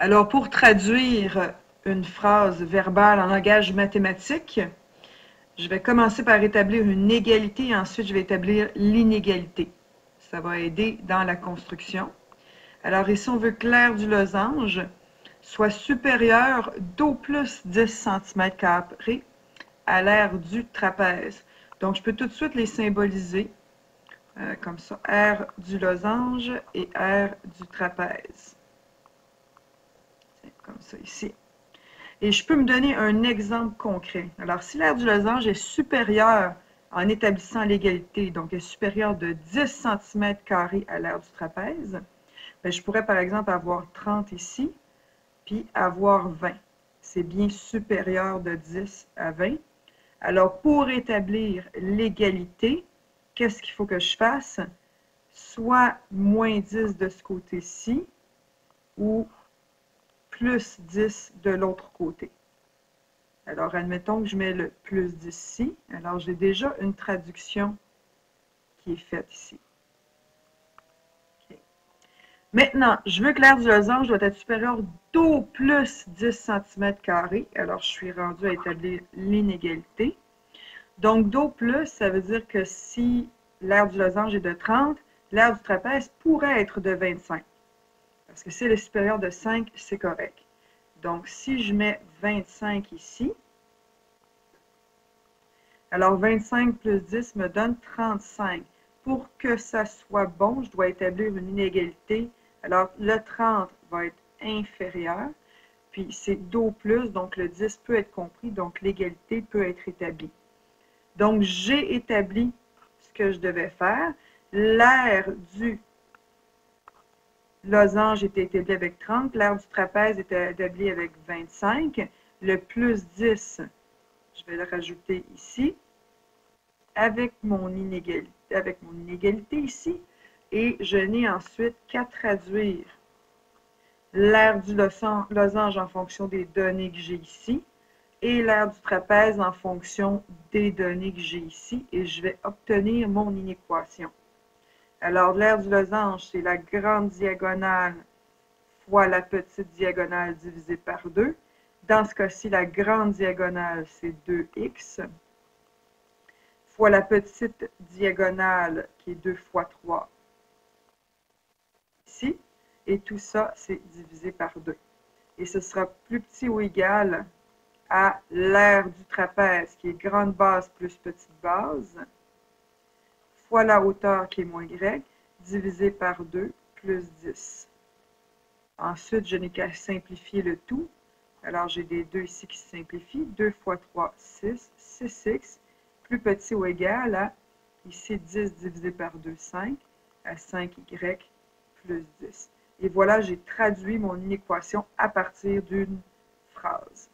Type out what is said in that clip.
Alors, pour traduire une phrase verbale en langage mathématique, je vais commencer par établir une égalité et ensuite je vais établir l'inégalité. Ça va aider dans la construction. Alors ici, on veut que l'aire du losange soit supérieur d'au plus 10 cm² à l'aire du trapèze. Donc, je peux tout de suite les symboliser comme ça, aire du losange et aire du trapèze. Comme ça ici. Et je peux me donner un exemple concret. Alors, si l'aire du losange est supérieure en établissant l'égalité, donc est supérieure de 10 cm² à l'aire du trapèze, bien, je pourrais par exemple avoir 30 ici, puis avoir 20. C'est bien supérieur de 10 à 20. Alors, pour établir l'égalité, qu'est-ce qu'il faut que je fasse? Soit moins 10 de ce côté-ci, ou plus 10 de l'autre côté. Alors, admettons que je mets le plus 10 ici. Alors, j'ai déjà une traduction qui est faite ici. Okay. Maintenant, je veux que l'aire du losange doit être supérieure d'au plus 10 cm². Alors, je suis rendue à établir l'inégalité. Donc, d'au plus, ça veut dire que si l'aire du losange est de 30, l'aire du trapèze pourrait être de 25. Parce que si elle est supérieure de 5, c'est correct. Donc, si je mets 25 ici, alors 25 plus 10 me donne 35. Pour que ça soit bon, je dois établir une inégalité. Alors, le 30 va être inférieur, puis c'est d'au plus, donc le 10 peut être compris, donc l'égalité peut être établie. Donc, j'ai établi ce que je devais faire. L'aire du losange était établi avec 30, l'aire du trapèze était établi avec 25. Le plus 10, je vais le rajouter ici, avec mon inégalité ici, et je n'ai ensuite qu'à traduire l'aire du losange en fonction des données que j'ai ici, et l'aire du trapèze en fonction des données que j'ai ici, et je vais obtenir mon inéquation. Alors, l'aire du losange, c'est la grande diagonale fois la petite diagonale divisée par 2. Dans ce cas-ci, la grande diagonale, c'est 2x, fois la petite diagonale, qui est 2 fois 3, ici. Et tout ça, c'est divisé par 2. Et ce sera plus petit ou égal à l'aire du trapèze, qui est grande base plus petite base, fois la hauteur, qui est moins y, divisé par 2, plus 10. Ensuite, je n'ai qu'à simplifier le tout. Alors, j'ai des 2 ici qui se simplifient. 2 fois 3, 6. 6x, plus petit ou égal à, ici, 10 divisé par 2, 5, à 5y plus 10. Et voilà, j'ai traduit mon inéquation à partir d'une phrase.